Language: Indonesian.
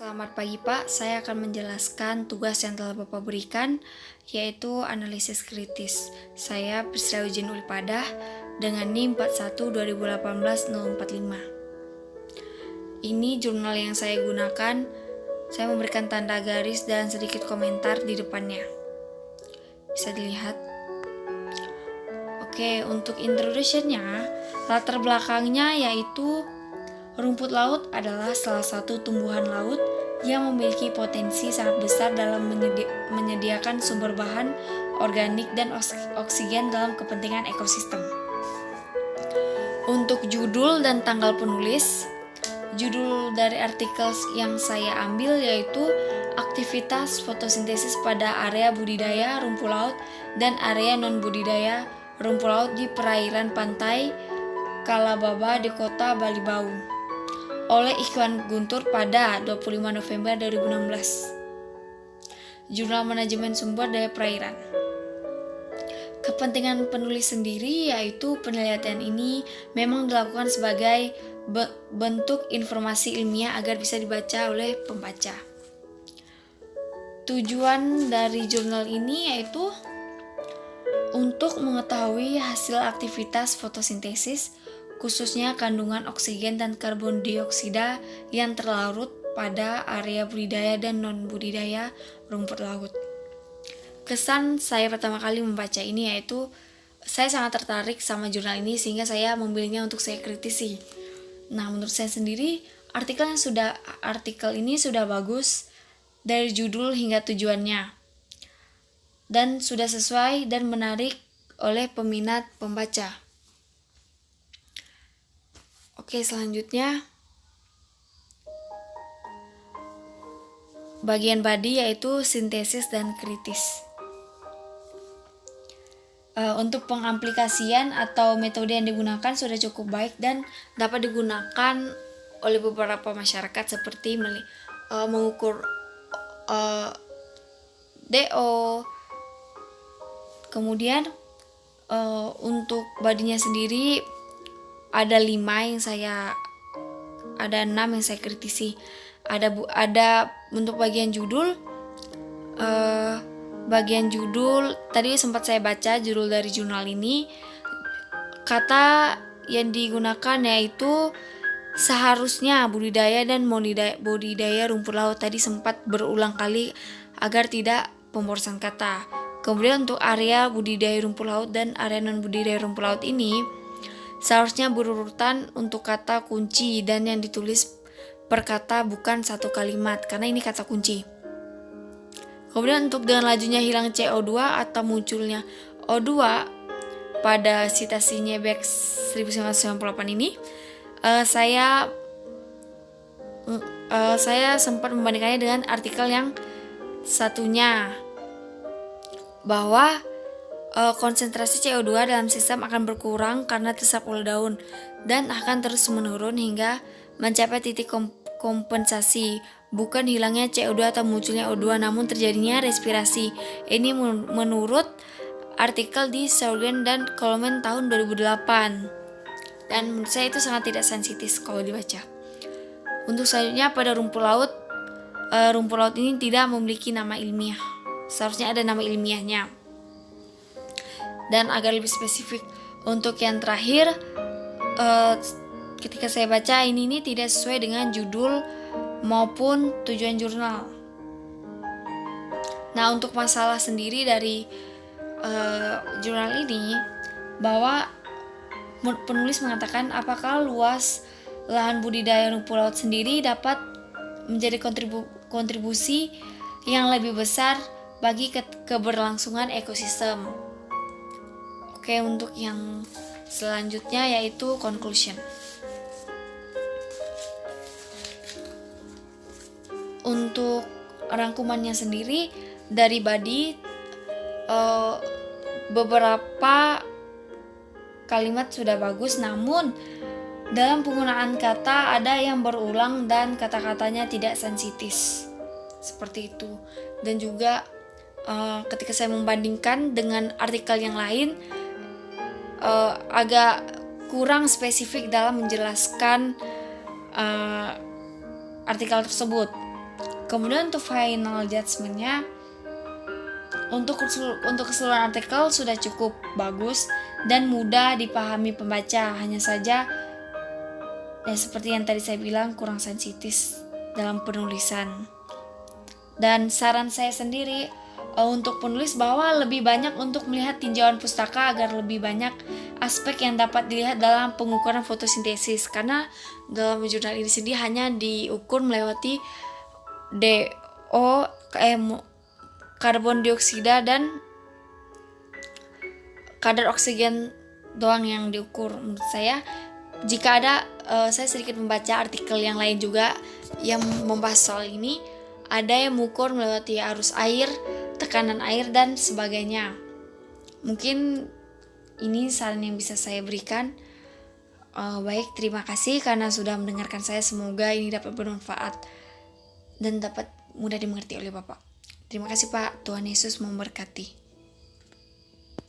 Selamat pagi Pak, saya akan menjelaskan tugas yang telah Bapak berikan, yaitu analisis kritis. Saya Prisca Eugene Ulipadah dengan NIM 41 2018 045. Ini jurnal yang saya gunakan, saya memberikan tanda garis dan sedikit komentar di depannya. Bisa dilihat. Oke, untuk introduction-nya, latar belakangnya yaitu rumput laut adalah salah satu tumbuhan laut yang memiliki potensi sangat besar dalam menyediakan sumber bahan organik dan oksigen dalam kepentingan ekosistem. Untuk judul dan tanggal penulis, judul dari artikel yang saya ambil yaitu aktivitas fotosintesis pada area budidaya rumput laut dan area non-budidaya rumput laut di perairan pantai Kalababa di kota Balibau oleh Ikhwan Guntur pada 25 November 2016. Jurnal Manajemen Sumber Daya Perairan. Kepentingan penulis sendiri yaitu penelitian ini memang dilakukan sebagai bentuk informasi ilmiah agar bisa dibaca oleh pembaca. Tujuan dari jurnal ini yaitu untuk mengetahui hasil aktivitas fotosintesis, khususnya kandungan oksigen dan karbon dioksida yang terlarut pada area budidaya dan non-budidaya rumput laut. Kesan saya pertama kali membaca ini yaitu saya sangat tertarik sama jurnal ini sehingga saya memilihnya untuk saya kritisi. Nah, menurut saya sendiri artikel ini sudah bagus dari judul hingga tujuannya dan sudah sesuai dan menarik oleh peminat pembaca. Oke, selanjutnya bagian body yaitu sintesis dan kritis. Untuk pengaplikasian atau metode yang digunakan sudah cukup baik dan dapat digunakan oleh beberapa masyarakat seperti mengukur DO. Kemudian untuk badinya sendiri ada 6 yang saya kritisi. Ada untuk bagian judul tadi sempat saya baca judul dari jurnal ini, kata yang digunakan yaitu seharusnya budidaya dan budidaya rumput laut tadi sempat berulang kali agar tidak pemborosan kata. Kemudian untuk area budidaya rumput laut dan area non budidaya rumput laut ini seharusnya berurutan untuk kata kunci dan yang ditulis per kata bukan satu kalimat karena ini kata kunci. Kemudian untuk dengan lajunya hilang CO2 atau munculnya O2 pada sitasi Nyebeck 1998 ini saya sempat membandingkannya dengan artikel yang satunya bahwa konsentrasi CO2 dalam sistem akan berkurang karena tersap oleh daun dan akan terus menurun hingga mencapai titik kompensasi, bukan hilangnya CO2 atau munculnya O2 namun terjadinya respirasi. Ini menurut artikel di Saugen dan Coleman tahun 2008. Dan menurut saya itu sangat tidak sensitif kalau dibaca. Untuk selanjutnya pada rumput laut ini tidak memiliki nama ilmiah. Seharusnya ada nama ilmiahnya. Dan agar lebih spesifik untuk yang terakhir, ketika saya baca ini tidak sesuai dengan judul maupun tujuan jurnal. Nah, untuk masalah sendiri dari jurnal ini, bahwa penulis mengatakan apakah luas lahan budidaya rumput laut sendiri dapat menjadi kontribusi yang lebih besar bagi keberlangsungan ekosistem. Oke, untuk yang selanjutnya yaitu conclusion. Untuk rangkumannya sendiri dari body beberapa kalimat sudah bagus, namun dalam penggunaan kata ada yang berulang dan kata-katanya tidak sensitif seperti itu. Dan juga ketika saya membandingkan dengan artikel yang lain agak kurang spesifik dalam menjelaskan artikel tersebut. Kemudian untuk final judgment-nya, untuk keseluruhan artikel sudah cukup bagus dan mudah dipahami pembaca. Hanya saja ya seperti yang tadi saya bilang, kurang sensitif dalam penulisan. Dan saran saya sendiri untuk penulis bahwa lebih banyak untuk melihat tinjauan pustaka agar lebih banyak aspek yang dapat dilihat dalam pengukuran fotosintesis. Karena dalam jurnal ini sendiri hanya diukur melewati karbon dioksida dan kadar oksigen doang yang diukur. Menurut saya, jika ada saya sedikit membaca artikel yang lain juga yang membahas soal ini, ada yang mengukur melewati arus air, tekanan air dan sebagainya. Mungkin ini saran yang bisa saya berikan. Baik, terima kasih karena sudah mendengarkan saya. Semoga ini dapat bermanfaat dan dapat mudah dimengerti oleh Bapak. Terima kasih Pak, Tuhan Yesus memberkati.